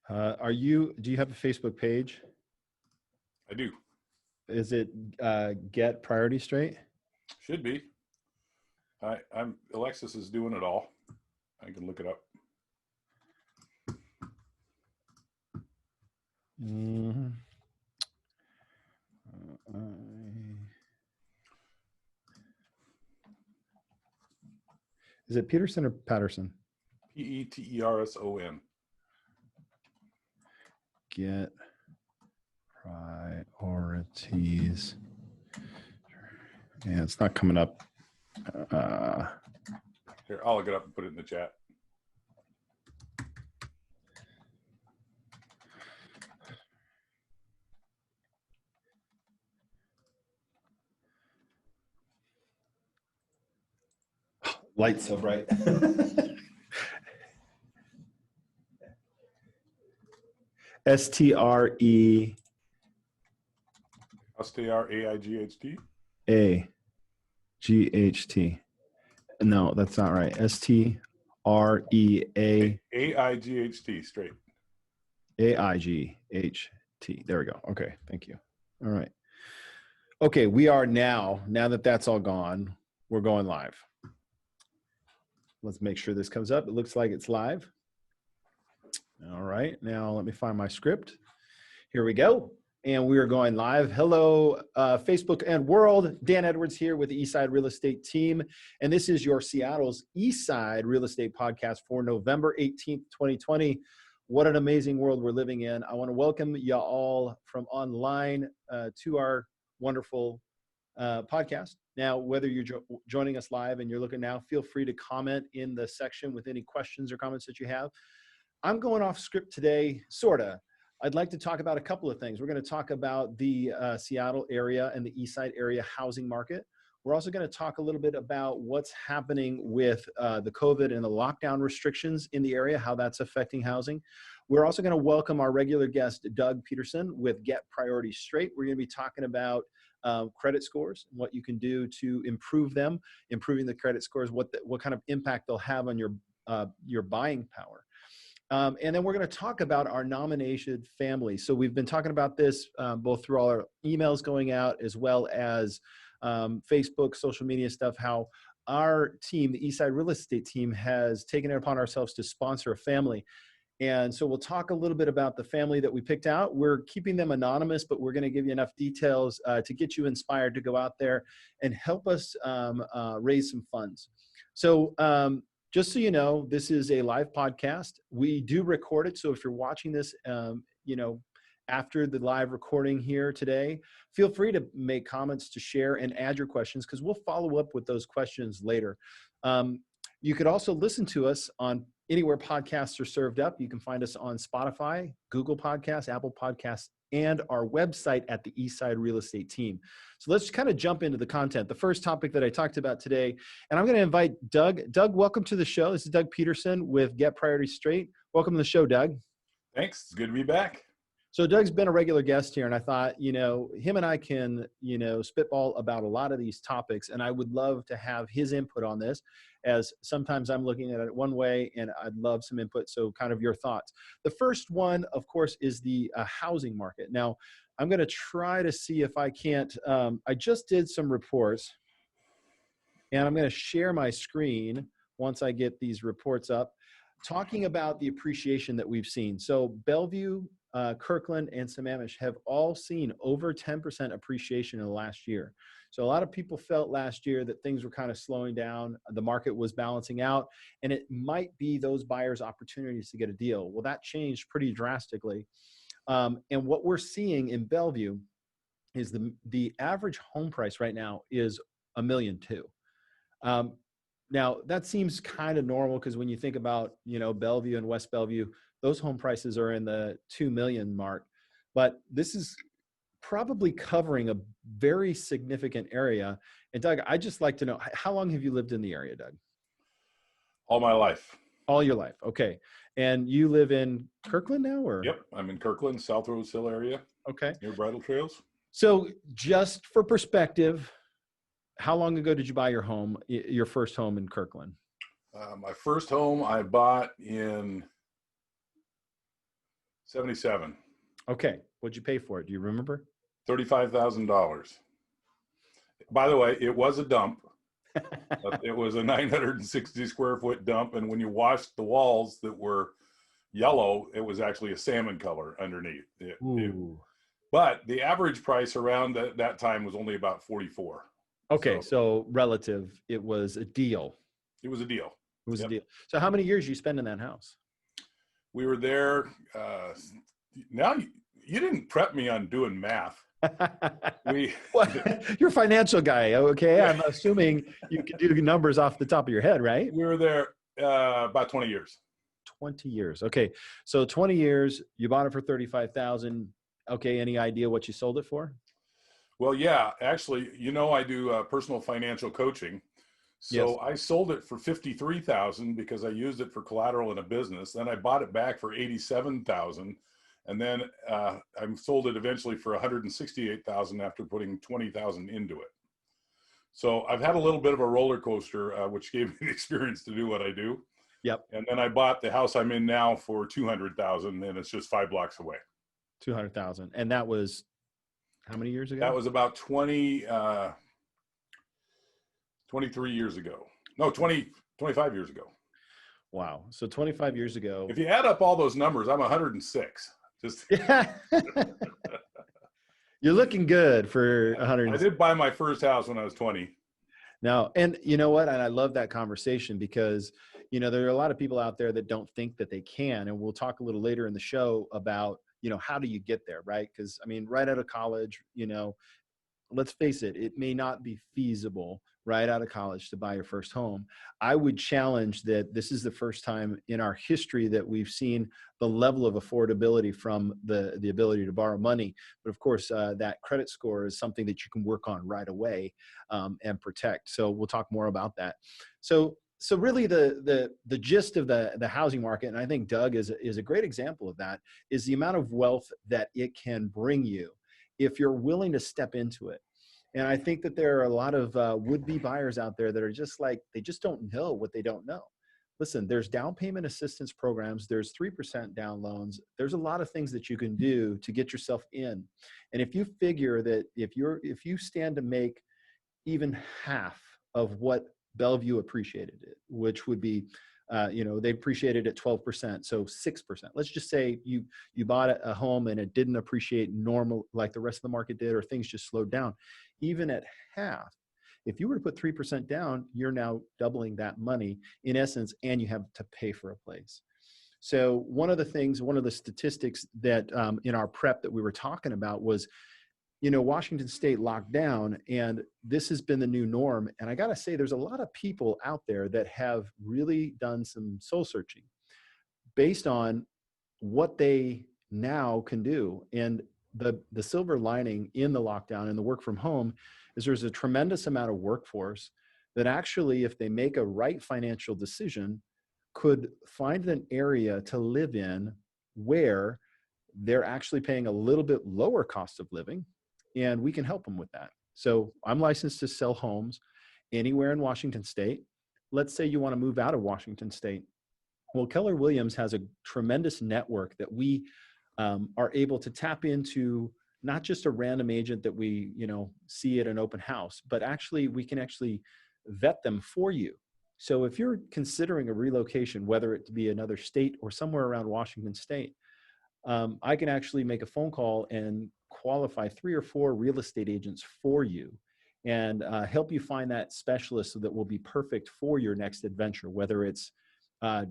Do you have a Facebook page? I do. Is it Get Priority Straight? Should be. Alexis is doing it all. I can look it up. Mm-hmm. Is it Peterson or Patterson? Peterson. Get priorities. Yeah, it's not coming up. Here, I'll look it up and put it in the chat. Light's so bright. STREAIGHT. AGHT. No, that's not right. STREA. AIGHT, straight. AIGHT. There we go. Okay, thank you. All right. Okay, we are now that that's all gone, we're going live. Let's make sure this comes up. It looks like it's live. All right, now let me find my script. Here we go. And we are going live. Hello, Facebook and world. Dan Edwards here with the Eastsdie Real Estate Team. And this is your Seattle's Eastside Real Estate Podcast for November 18th, 2020. What an amazing world we're living in. I want to welcome you all from online to our wonderful podcast. Now, whether you're joining us live and you're looking now, feel free to comment in the section with any questions or comments that you have. I'm going off script today, sorta. I'd like to talk about a couple of things. We're going to talk about the Seattle area and the Eastside area housing market. We're also going to talk a little bit about what's happening with the COVID and the lockdown restrictions in the area, how that's affecting housing. We're also going to welcome our regular guest, Doug Peterson with Get Priorities Straight. We're going to be talking about credit scores, what you can do to improve them, improving the credit scores, what kind of impact they'll have on your buying power. And then we're going to talk about our nominated family. So we've been talking about this both through all our emails going out as well as Facebook, social media stuff, how our team, the Eastside Real Estate Team, has taken it upon ourselves to sponsor a family. And so we'll talk a little bit about the family that we picked out. We're keeping them anonymous, but we're going to give you enough details to get you inspired to go out there and help us raise some funds. So just so you know, this is a live podcast. We do record it. So if you're watching this, after the live recording here today, feel free to make comments, to share and add your questions, because we'll follow up with those questions later. You could also listen to us on anywhere podcasts are served up. You can find us on Spotify, Google Podcasts, Apple Podcasts, and our website at the Eastside Real Estate Team. So let's kind of jump into the content. The first topic that I talked about today, and I'm going to invite Doug. Doug, welcome to the show. This is Doug Peterson with Get Priorities Straight. Welcome to the show, Doug. Thanks. It's good to be back. So Doug's been a regular guest here, and I thought, him and I can, spitball about a lot of these topics, and I would love to have his input on this, as sometimes I'm looking at it one way, and I'd love some input, so kind of your thoughts. The first one, of course, is the housing market. Now, I'm going to try to see if I can't, I just did some reports, and I'm going to share my screen once I get these reports up, talking about the appreciation that we've seen. So Bellevue, Kirkland, and Sammamish have all seen over 10% appreciation in the last year. So a lot of people felt last year that things were kind of slowing down, the market was balancing out, and it might be those buyers' opportunities to get a deal. Well, that changed pretty drastically. And what we're seeing in Bellevue is the average home price right now is $1.2 million. Now, that seems kind of normal, because when you think about, Bellevue and West Bellevue, those home prices are in the $2 million mark. But this is probably covering a very significant area. And Doug, I'd just like to know, how long have you lived in the area, Doug? All my life. All your life. Okay. And you live in Kirkland now, or? Yep. I'm in Kirkland, South Rose Hill area. Okay. Near Bridle Trails. So just for perspective, how long ago did you buy your first home in Kirkland? My first home I bought in 77. Okay. What'd you pay for it? Do you remember? $35,000. By the way, it was a dump. It was a 960 square foot dump. And when you washed the walls that were yellow, it was actually a salmon color underneath. But the average price around that time was only about 44. Okay. So relative, it was a deal. It was a deal. It was a deal. So how many years you spend in that house? We were there. Now you didn't prep me on doing math. Well, you're a financial guy. Okay. I'm assuming you can do numbers off the top of your head, right? We were there about 20 years. 20 years. Okay. So 20 years, you bought it for 35,000. Okay. Any idea what you sold it for? Well, yeah, actually, I do personal financial coaching. So yes. I sold it for $53,000 because I used it for collateral in a business. Then I bought it back for $87,000. And then I sold it eventually for $168,000 after putting $20,000 into it. So I've had a little bit of a roller coaster, which gave me the experience to do what I do. Yep. And then I bought the house I'm in now for $200,000, and it's just 5 blocks away. 200,000, and that was how many years ago? That was about 23 years ago. No, 25 years ago. Wow. So 25 years ago. If you add up all those numbers, I'm 106. Just You're looking good for 100. I did buy my first house when I was 20. Now, and you know what? And I love that conversation because, there are a lot of people out there that don't think that they can. And we'll talk a little later in the show about, how do you get there, right? Because, right out of college, let's face it, it may not be feasible right out of college to buy your first home. I would challenge that this is the first time in our history that we've seen the level of affordability from the ability to borrow money. But of course, that credit score is something that you can work on right away and protect. So we'll talk more about that. So really the gist of the housing market, and I think Doug is a great example of that, is the amount of wealth that it can bring you if you're willing to step into it. And I think that there are a lot of would-be buyers out there that are just like, they just don't know what they don't know. Listen, there's down payment assistance programs. There's 3% down loans. There's a lot of things that you can do to get yourself in. And if you figure that if you stand to make even half of what Bellevue appreciated it, which would be, they appreciated it 12%, so 6%. Let's just say you bought a home and it didn't appreciate normal like the rest of the market did, or things just slowed down. Even at half, if you were to put 3% down, you're now doubling that money in essence, and you have to pay for a place. So one of the statistics that in our prep that we were talking about was, Washington State locked down, and this has been the new norm. And I got to say, there's a lot of people out there that have really done some soul searching based on what they now can do. And the silver lining in the lockdown and the work from home is there's a tremendous amount of workforce that actually, if they make a right financial decision, could find an area to live in where they're actually paying a little bit lower cost of living. And we can help them with that. So I'm licensed to sell homes anywhere in Washington State. Let's say you want to move out of Washington State. Well, Keller Williams has a tremendous network that we are able to tap into, not just a random agent that we see at an open house, but actually we can actually vet them for you. So if you're considering a relocation, whether it be another state or somewhere around Washington State, I can actually make a phone call and qualify 3 or 4 real estate agents for you and help you find that specialist that will be perfect for your next adventure, whether it's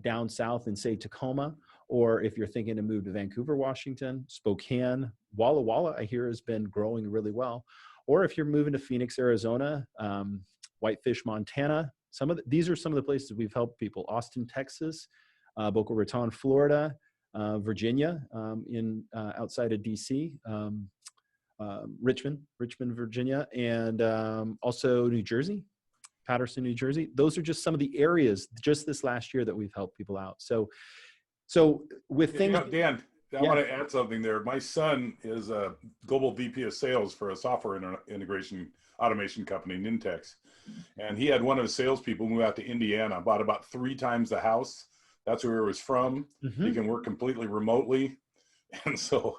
down south in, say, Tacoma, or if you're thinking to move to Vancouver, Washington, Spokane, Walla Walla, I hear has been growing really well. Or if you're moving to Phoenix, Arizona, Whitefish, Montana, these are some of the places we've helped people. Austin, Texas, Boca Raton, Florida, Virginia, outside of DC, Richmond, Virginia, and also New Jersey, Patterson, New Jersey. Those are just some of the areas just this last year that we've helped people out. So with things, Dan, I want to add something there. My son is a global VP of sales for a software integration automation company, Nintex. And he had one of his salespeople move out to Indiana, bought about 3 times the house. That's where he was from. Mm-hmm. He can work completely remotely. And so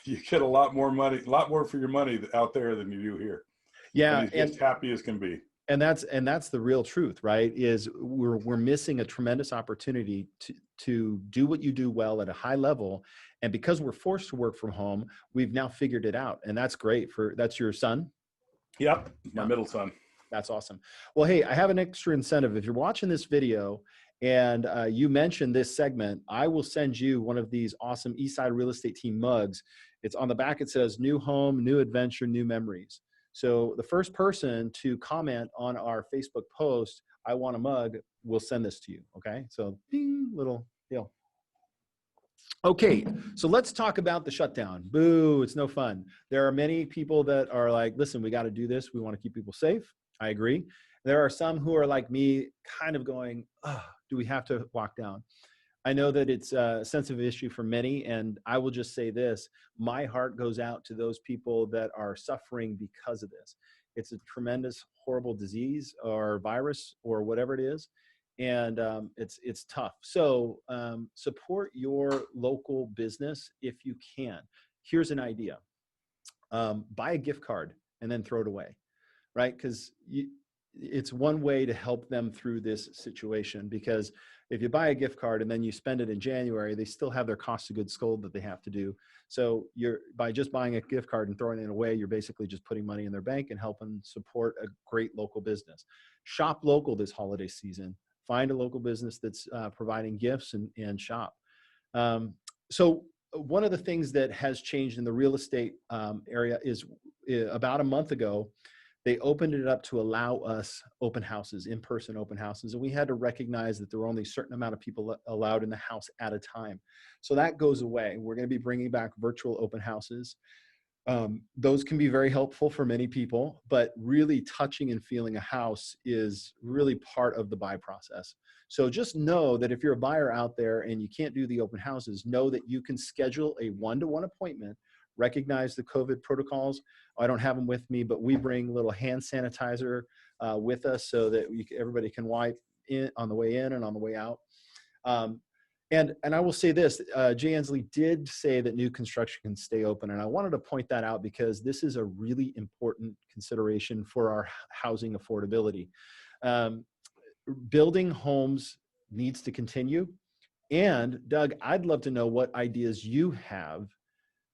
you get a lot more money, a lot more for your money out there than you do here. Yeah. And he's just happy as can be. And that's the real truth, right? Is we're missing a tremendous opportunity to do what you do well at a high level. And because we're forced to work from home, we've now figured it out. And that's great that's your son? Yep. My middle son. That's awesome. Well, hey, I have an extra incentive. If you're watching this video and you mention this segment, I will send you one of these awesome Eastside Real Estate Team mugs. It's on the back. It says new home, new adventure, new memories. So the first person to comment on our Facebook post, I want a mug, we'll send this to you. Okay. So ding, little deal. Okay. So let's talk about the shutdown. Boo. It's no fun. There are many people that are like, listen, we got to do this. We want to keep people safe. I agree. There are some who are like me, kind of going, oh, do we have to lock down? I know that it's a sensitive issue for many, and I will just say this, my heart goes out to those people that are suffering because of this. It's a tremendous, horrible disease or virus or whatever it is, and it's tough. So support your local business if you can. Here's an idea. Buy a gift card and then throw it away, right? Because it's one way to help them through this situation, because if you buy a gift card and then you spend it in January, they still have their cost of goods sold that they have to do. So by just buying a gift card and throwing it away, you're basically just putting money in their bank and helping support a great local business. Shop local this holiday season. Find a local business that's providing gifts and shop. So one of the things that has changed in the real estate area is about a month ago, they opened it up to allow us open houses, in-person open houses. And we had to recognize that there were only a certain amount of people allowed in the house at a time. So that goes away. We're going to be bringing back virtual open houses. Those can be very helpful for many people, but really touching and feeling a house is really part of the buy process. So just know that if you're a buyer out there and you can't do the open houses, know that you can schedule a one-to-one appointment, recognize the COVID protocols. I don't have them with me, but we bring a little hand sanitizer with us so that everybody can wipe in on the way in and on the way out. And I will say this, Jay Ansley did say that new construction can stay open. And I wanted to point that out because this is a really important consideration for our housing affordability. Building homes needs to continue. And Doug, I'd love to know what ideas you have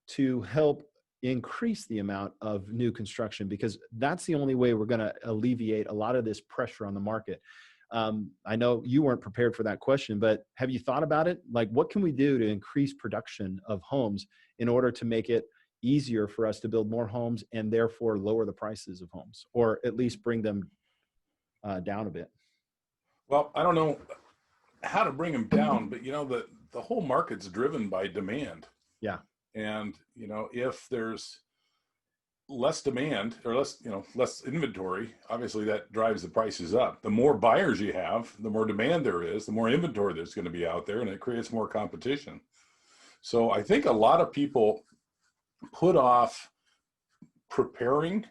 to help increase the amount of new construction, because that's the only way we're going to alleviate a lot of this pressure on the market. I know you weren't prepared for that question, but have you thought about it? Like, what can we do to increase production of homes in order to make it easier for us to build more homes and therefore lower the prices of homes, or at least bring them down a bit? Well, I don't know how to bring them down, but the whole market's driven by demand. Yeah. And, if there's less demand or less inventory, obviously that drives the prices up. The more buyers you have, the more demand there is, the more inventory there's going to be out there, and it creates more competition. So I think a lot of people put off preparing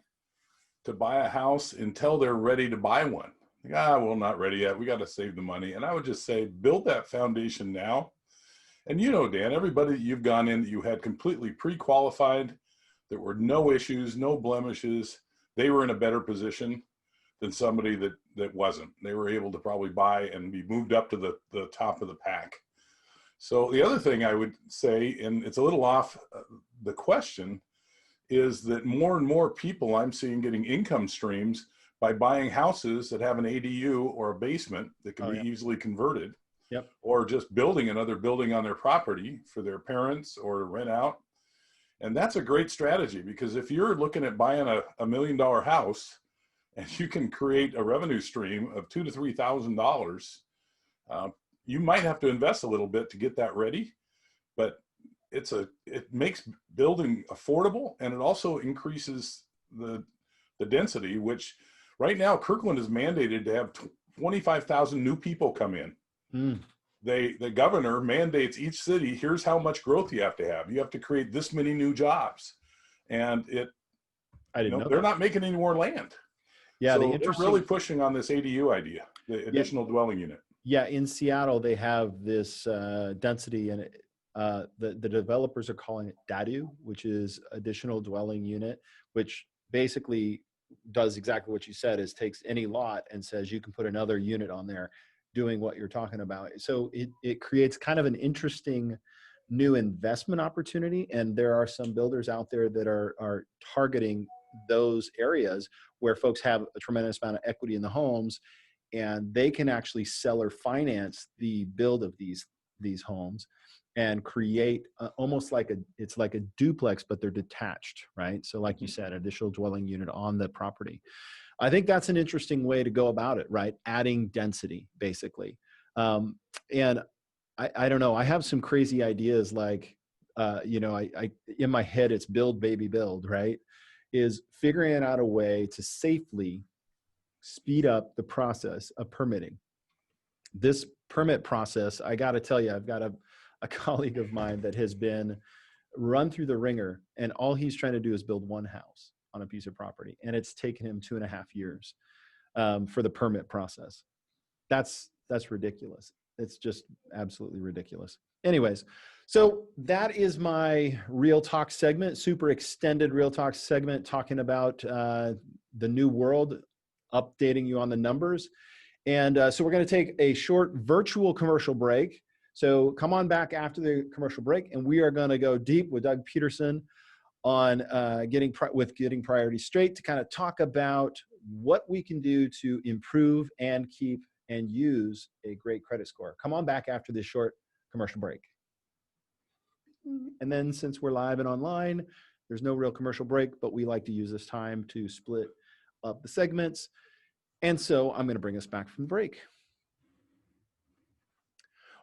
to buy a house until they're ready to buy one. Well, not ready yet. We got to save the money. And I would just say, build that foundation now. And Dan, everybody that you've gone in that you had completely pre-qualified, there were no issues, no blemishes, they were in a better position than somebody that wasn't. They were able to probably buy and be moved up to the top of the pack. So the other thing I would say, and it's a little off the question, is that more and more people I'm seeing getting income streams by buying houses that have an ADU or a basement that can be easily converted. Yep. Or just building another building on their property for their parents or to rent out. And that's a great strategy, because if you're looking at buying a $1 million house and you can create a revenue stream of $2,000 to $3,000, you might have to invest a little bit to get that ready, but it makes building affordable, and it also increases the density, which right now Kirkland is mandated to have 25,000 new people come in. The governor mandates each city, here's how much growth you have to have. You have to create this many new jobs. And they're not making any more land. Yeah, so they're really pushing on this ADU idea, the additional dwelling unit. Yeah, in Seattle, they have this density, and The developers are calling it DADU, which is additional dwelling unit, which basically does exactly what you said, is takes any lot and says you can put another unit on there doing what you're talking about. So it creates kind of an interesting new investment opportunity. And there are some builders out there that are targeting those areas where folks have a tremendous amount of equity in the homes, and they can actually sell or finance the build of these homes and create almost like it's like a duplex, but they're detached, right? So like you said, additional dwelling unit on the property. I think that's an interesting way to go about it, right? Adding density, basically. And I don't know, I have some crazy ideas like, I in my head, it's build, baby, build, right? Is figuring out a way to safely speed up the process of permitting. This permit process, I got to tell you, I've got a colleague of mine that has been run through the ringer, and all he's trying to do is build one house on a piece of property. And it's taken him 2.5 years for the permit process. That's ridiculous. It's just absolutely ridiculous. Anyways, so that is my Real Talk segment, super extended Real Talk segment, talking about the new world, updating you on the numbers. And so we're going to take a short virtual commercial break. So come on back after the commercial break, and we are going to go deep with Doug Peterson on getting priorities straight, to kind of talk about what we can do to improve and keep and use a great credit score. Come on back after this short commercial break. And then, since we're live and online, there's no real commercial break, but we like to use this time to split up the segments. And so I'm going to bring us back from the break.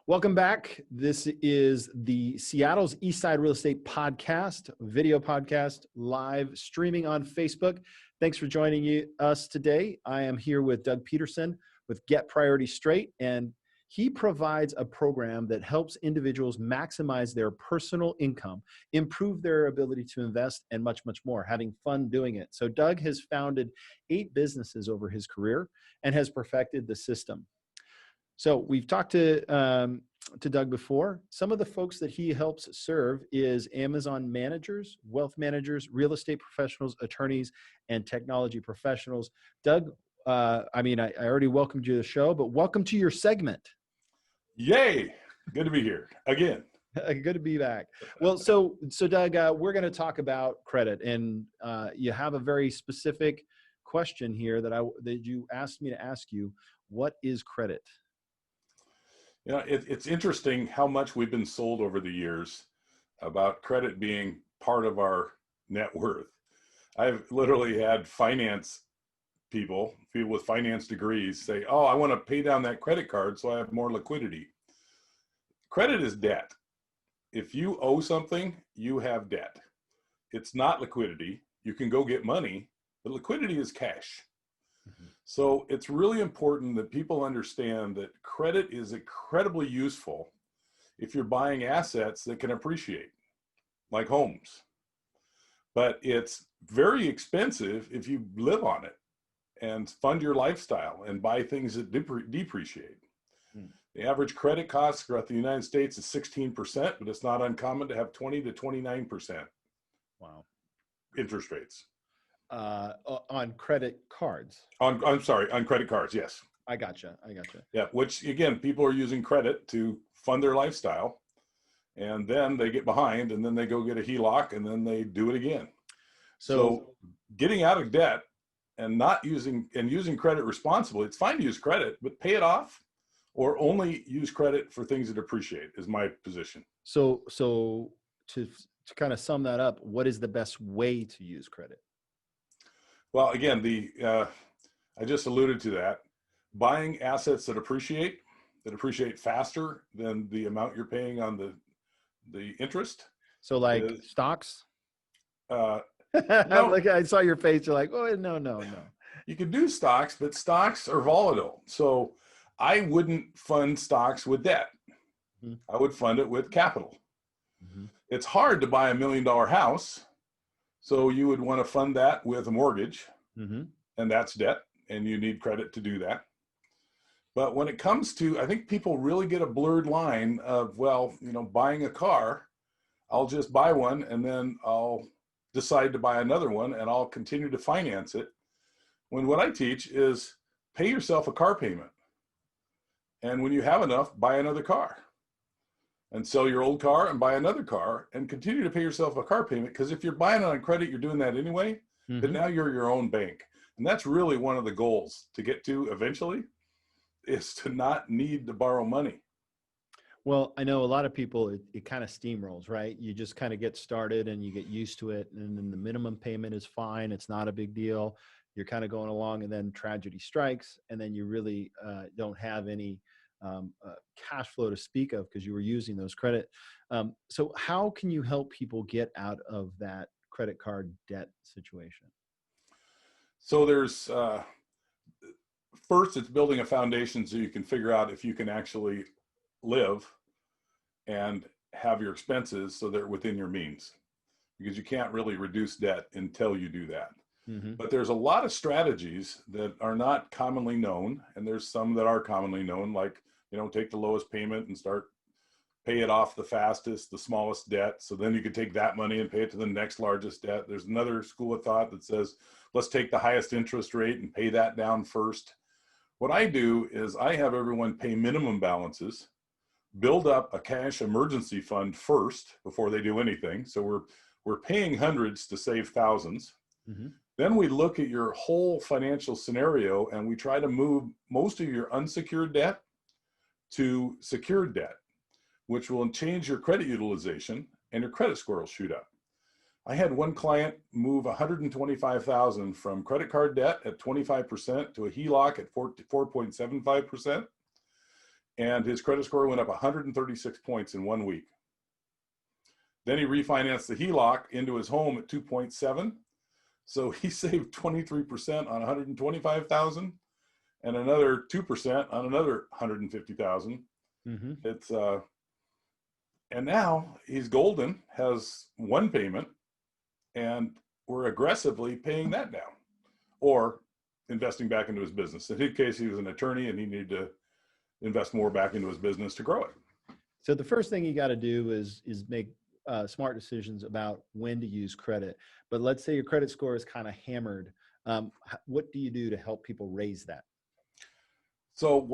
Welcome back. This is the Seattle's Eastside Real Estate Podcast, video podcast, live streaming on Facebook. Thanks for joining us today. I am here with Doug Peterson with Get Priorities Straight, and he provides a program that helps individuals maximize their personal income, improve their ability to invest, and much, much more, having fun doing it. So Doug has founded 8 businesses over his career and has perfected the system. So we've talked to Doug before. Some of the folks that he helps serve is Amazon managers, wealth managers, real estate professionals, attorneys, and technology professionals. Doug, I already welcomed you to the show, but welcome to your segment. Yay! Good to be here again. Good to be back. Well, so Doug, we're going to talk about credit, and you have a very specific question here that you asked me to ask you. What is credit? You know, it's interesting how much we've been sold over the years about credit being part of our net worth. I've literally had people with finance degrees say, "Oh, I want to pay down that credit card so I have more liquidity." Credit is debt. If you owe something, you have debt. It's not liquidity. You can go get money, but liquidity is cash. Mm-hmm. So it's really important that people understand that credit is incredibly useful if you're buying assets that can appreciate, like homes. But it's very expensive if you live on it and fund your lifestyle and buy things that depreciate. The average credit cost throughout the United States is 16%, but it's not uncommon to have 20 to 29%. Wow. Interest rates. On credit cards. On credit cards, yes. I gotcha. Yeah, which again, people are using credit to fund their lifestyle, and then they get behind, and then they go get a HELOC, and then they do it again. So getting out of debt and using credit responsibly, it's fine to use credit, but pay it off, or only use credit for things that appreciate, is my position. So to kind of sum that up, what is the best way to use credit? Well, again, I just alluded to that. Buying assets that appreciate faster than the amount you're paying on the interest. So like stocks? No. Like I saw your face. You're like, oh, no. You could do stocks, but stocks are volatile. So I wouldn't fund stocks with debt. Mm-hmm. I would fund it with capital. Mm-hmm. It's hard to buy $1 million house. So you would want to fund that with a mortgage, mm-hmm. and that's debt, and you need credit to do that. But when it comes to, I think people really get a blurred line of, well, buying a car, I'll just buy one and then I'll decide to buy another one and I'll continue to finance it. When what I teach is pay yourself a car payment. And when you have enough, buy another car and sell your old car and buy another car and continue to pay yourself a car payment. Because if you're buying it on credit, you're doing that anyway, but now you're your own bank. And that's really one of the goals to get to eventually, is to not need to borrow money. Well, I know a lot of people, it kind of steamrolls, right? You just kind of get started and you get used to it. And then the minimum payment is fine. It's not a big deal. You're kind of going along, and then tragedy strikes. And then you really don't have any cash flow to speak of because you were using those credit. So how can you help people get out of that credit card debt situation? So there's, first, it's building a foundation so you can figure out if you can actually live and have your expenses so they're within your means, because you can't really reduce debt until you do that. But there's a lot of strategies that are not commonly known, and there's some that are commonly known, like, take the lowest payment and start pay it off the fastest, the smallest debt. So then you could take that money and pay it to the next largest debt. There's another school of thought that says, let's take the highest interest rate and pay that down first. What I do is I have everyone pay minimum balances, build up a cash emergency fund first before they do anything. So we're paying hundreds to save thousands. Then we look at your whole financial scenario and we try to move most of your unsecured debt to secured debt, which will change your credit utilization and your credit score will shoot up. I had one client move $125,000 from credit card debt at 25% to a HELOC at 4.75%. And his credit score went up 136 points in 1 week. Then he refinanced the HELOC into his home at 2.7. So he saved 23% on 125,000 and another 2% on another 150,000. It's and now he's golden, has one payment, and we're aggressively paying that down or investing back into his business. In his case, he was an attorney and he needed to invest more back into his business to grow it. So the first thing you got to do is make smart decisions about when to use credit. But let's say your credit score is kind of hammered. What do you do to help people raise that? So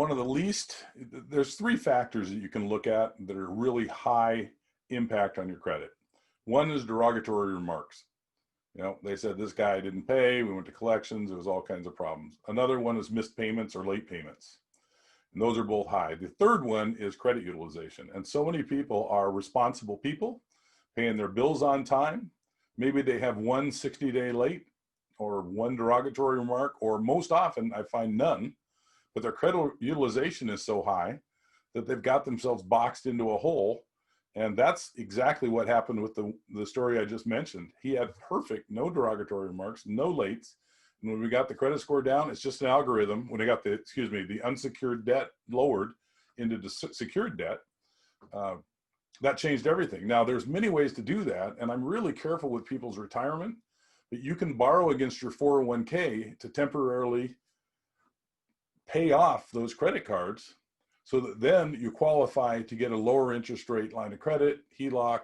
there's three factors that you can look at that are really high impact on your credit. One is derogatory remarks. They said this guy didn't pay, we went to collections, there was all kinds of problems. Another one is missed payments or late payments. And those are both high. The third one is credit utilization. And so many people are responsible people, paying their bills on time. Maybe they have one 60-day late or one derogatory remark, or most often I find none, but their credit utilization is so high that they've got themselves boxed into a hole. And that's exactly what happened with the story I just mentioned. He had perfect, no derogatory remarks, no lates. And when we got the credit score down, it's just an algorithm. When I got the unsecured debt lowered into the secured debt, that changed everything. Now, there's many ways to do that, and I'm really careful with people's retirement, but you can borrow against your 401k to temporarily pay off those credit cards so that then you qualify to get a lower interest rate line of credit, HELOC,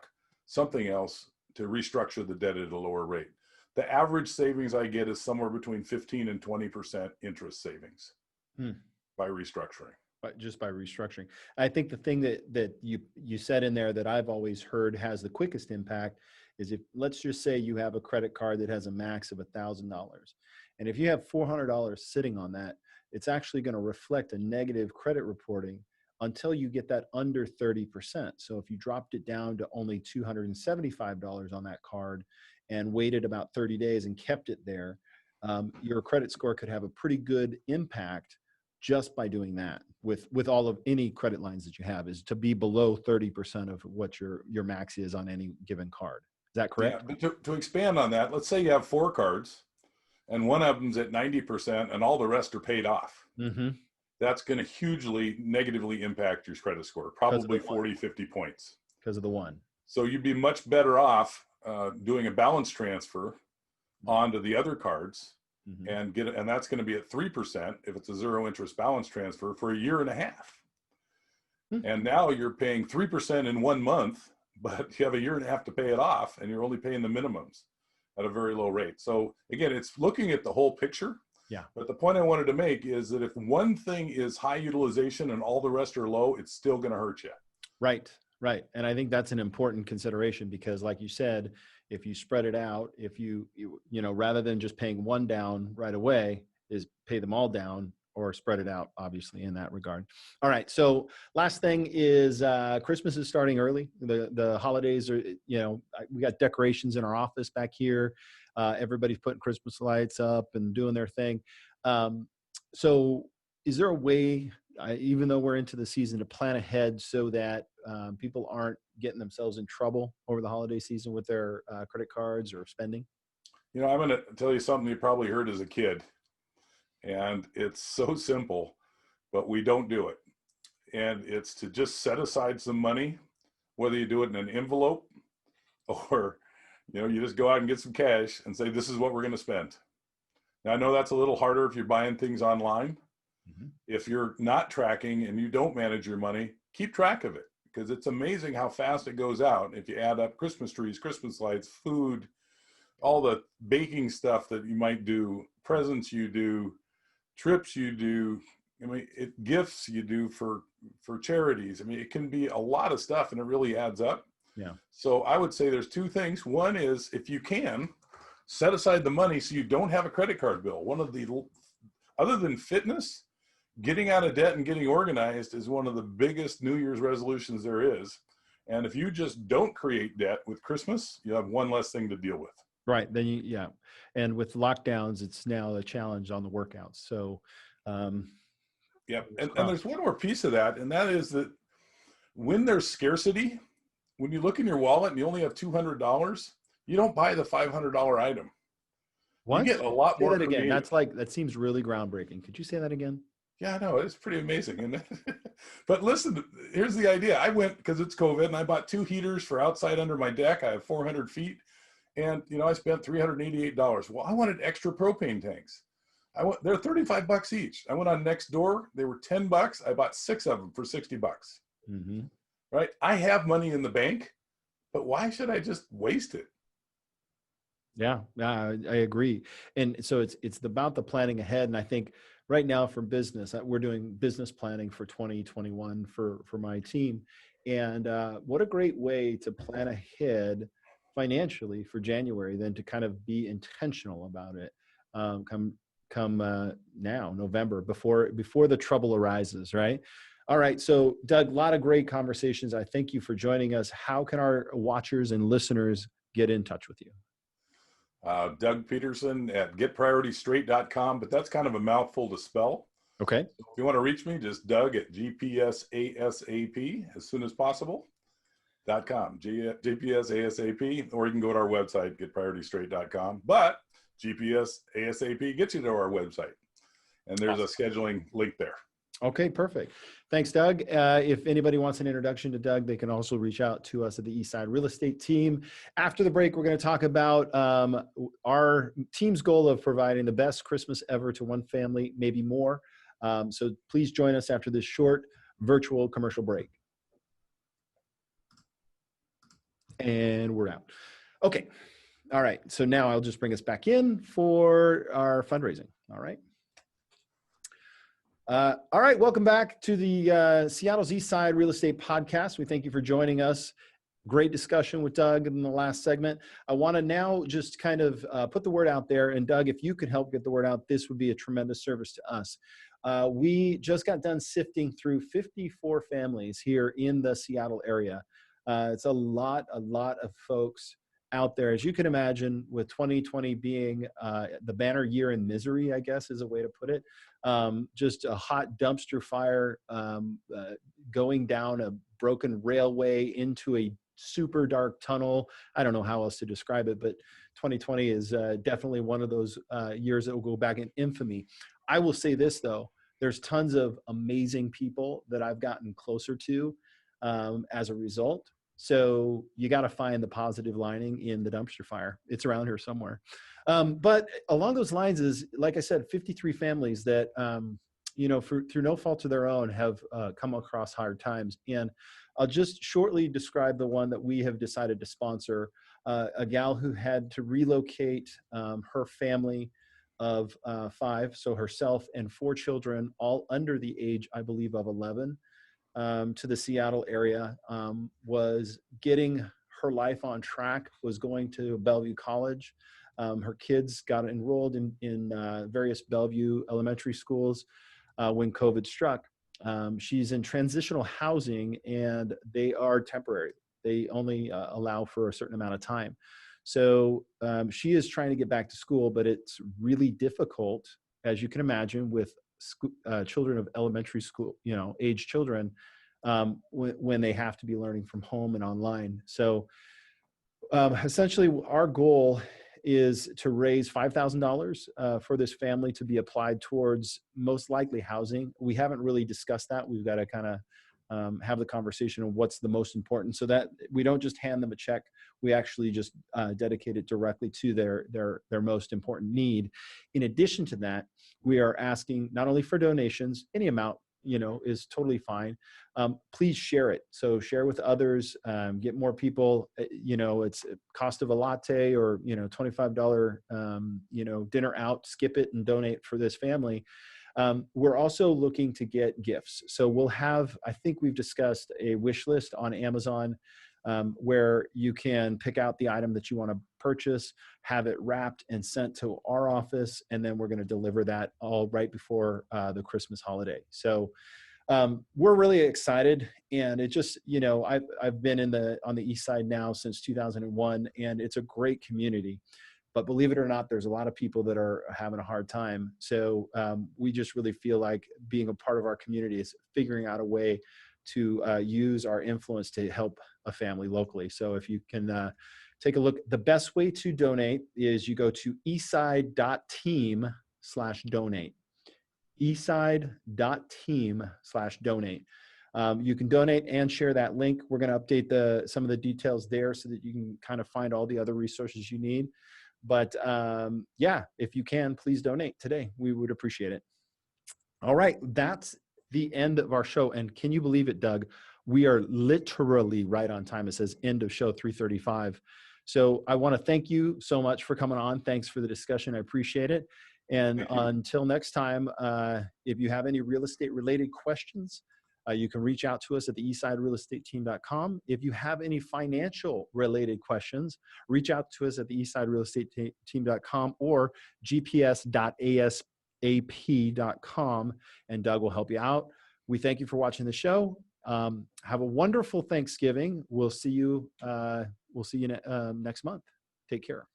something else to restructure the debt at a lower rate. The average savings I get is somewhere between 15 and 20% interest savings by restructuring. Just by restructuring. I think the thing that you said in there that I've always heard has the quickest impact is if, let's just say you have a credit card that has a max of $1,000. And if you have $400 sitting on that, it's actually going to reflect a negative credit reporting until you get that under 30%. So if you dropped it down to only $275 on that card and waited about 30 days and kept it there, your credit score could have a pretty good impact just by doing that with all of any credit lines that you have, is to be below 30% of what your max is on any given card. Is that correct? Yeah, but to expand on that, let's say you have 4 cards and one of them's at 90% and all the rest are paid off. That's going to hugely negatively impact your credit score, probably 40, 50 points. Because of the one. So you'd be much better off doing a balance transfer onto the other cards and that's going to be at 3% if it's a zero interest balance transfer for a year and a half. And now you're paying 3% in 1 month, but you have a year and a half to pay it off, and you're only paying the minimums at a very low rate. So again, it's looking at the whole picture. Yeah. But the point I wanted to make is that if one thing is high utilization and all the rest are low, it's still going to hurt you. Right. Right. And I think that's an important consideration because like you said, if you spread it out, if you rather than just paying one down right away, is pay them all down or spread it out, obviously, in that regard. All right. So last thing is Christmas is starting early. The holidays are, we got decorations in our office back here. Everybody's putting Christmas lights up and doing their thing. So is there a way, even though we're into the season, to plan ahead so that people aren't getting themselves in trouble over the holiday season with their credit cards or spending? I'm going to tell you something you probably heard as a kid. And it's so simple, but we don't do it. And it's to just set aside some money, whether you do it in an envelope or, you just go out and get some cash and say, this is what we're going to spend. Now, I know that's a little harder if you're buying things online. If you're not tracking and you don't manage your money, keep track of it because it's amazing how fast it goes out. If you add up Christmas trees, Christmas lights, food, all the baking stuff that you might do, presents you do, trips you do, gifts you do for charities. It can be a lot of stuff and it really adds up. Yeah. So I would say there's two things. One is if you can set aside the money so you don't have a credit card bill. Other than fitness, getting out of debt and getting organized is one of the biggest New Year's resolutions there is. And if you just don't create debt with Christmas, you have one less thing to deal with. Right. Then and with lockdowns, it's now a challenge on the workouts. So, And there's one more piece of that, and that is that when there's scarcity, when you look in your wallet and you only have $200, you don't buy the $500 item. What? You get a lot more. Say that again. That seems really groundbreaking. Could you say that again? Yeah, no, it's pretty amazing. But listen, here's the idea. I went because it's COVID, and I bought 2 heaters for outside under my deck. I have 400 feet. And, I spent $388. Well, I wanted extra propane tanks. They're $35 each. I went on Nextdoor. They were $10. I bought 6 of them for $60. Right. I have money in the bank, but why should I just waste it? Yeah, I agree. And so it's about the planning ahead. And I think right now for business, we're doing business planning for 2021 for my team. And what a great way to plan ahead financially for January than to kind of be intentional about it come now, November, before the trouble arises, right? All right. So Doug, a lot of great conversations. I thank you for joining us. How can our watchers and listeners get in touch with you? Doug Peterson at getprioritystraight.com, but that's kind of a mouthful to spell. Okay. So if you want to reach me, just Doug at GPSASAP as soon as possible. .com, GPS ASAP, or you can go to our website, getprioritystraight.com. But GPS ASAP gets you to our website, and there's a scheduling link there. Okay, perfect. Thanks, Doug. If anybody wants an introduction to Doug, they can also reach out to us at the Eastsdie Real Estate Team. After the break, we're going to talk about our team's goal of providing the best Christmas ever to one family, maybe more. So please join us after this short virtual commercial break. And we're out. Okay. All right. So now I'll just bring us back in for our fundraising. All right. All right. Welcome back to the Seattle's Eastside Real Estate Podcast. We thank you for joining us. Great discussion with Doug in the last segment. I want to now just kind of put the word out there. And Doug, if you could help get the word out, this would be a tremendous service to us. We just got done sifting through 54 families here in the Seattle area. It's a lot of folks out there. As you can imagine, with 2020 being the banner year in misery, I guess is a way to put it. Just a hot dumpster fire going down a broken railway into a super dark tunnel. I don't know how else to describe it, but 2020 is definitely one of those years that will go back in infamy. I will say this, though. There's tons of amazing people that I've gotten closer to as a result. So you got to find the positive lining in the dumpster fire. It's around here somewhere. But along those lines is, like I said, 53 families that, through no fault of their own have come across hard times. And I'll just shortly describe the one that we have decided to sponsor, a gal who had to relocate her family of 5, so herself and 4 children, all under the age, I believe, of 11, to the Seattle area, was getting her life on track, was going to Bellevue College. Her kids got enrolled in various Bellevue elementary schools when COVID struck. She's in transitional housing, and they are temporary. They only allow for a certain amount of time. So she is trying to get back to school, but it's really difficult, as you can imagine, with children of elementary school, age children, when they have to be learning from home and online. So essentially, our goal is to raise $5,000 for this family to be applied towards most likely housing. We haven't really discussed that. We've got to kind of have the conversation of what's the most important, so that we don't just hand them a check. We actually just dedicate it directly to their most important need. In addition to that, we are asking not only for donations, any amount is totally fine. Please share it. So share with others, get more people. It's cost of a latte or $25 dinner out. Skip it and donate for this family. We're also looking to get gifts. So we'll have, I think we've discussed a wish list on Amazon, where you can pick out the item that you want to purchase, have it wrapped and sent to our office, and then we're going to deliver that all right before the Christmas holiday. So we're really excited, and it just, I've been on the East Side now since 2001, and it's a great community. But believe it or not, there's a lot of people that are having a hard time. So we just really feel like being a part of our community is figuring out a way to use our influence to help a family locally. So if you can take a look, the best way to donate is you go to eastside.team/donate. eastside.team/donate. You can donate and share that link. We're going to update some of the details there so that you can kind of find all the other resources you need. But if you can, please donate today. We would appreciate it. All right, that's the end of our show. And can you believe it, Doug? We are literally right on time. It says end of show 3:35. So I want to thank you so much for coming on. Thanks for the discussion. I appreciate it. And until next time, if you have any real estate related questions, you can reach out to us at the eastsiderealestateteam.com. If you have any financial related questions, reach out to us at the eastsiderealestateteam.com or gps.asap.com, and Doug will help you out. We thank you for watching the show. Have a wonderful Thanksgiving. We'll see you next month. Take care.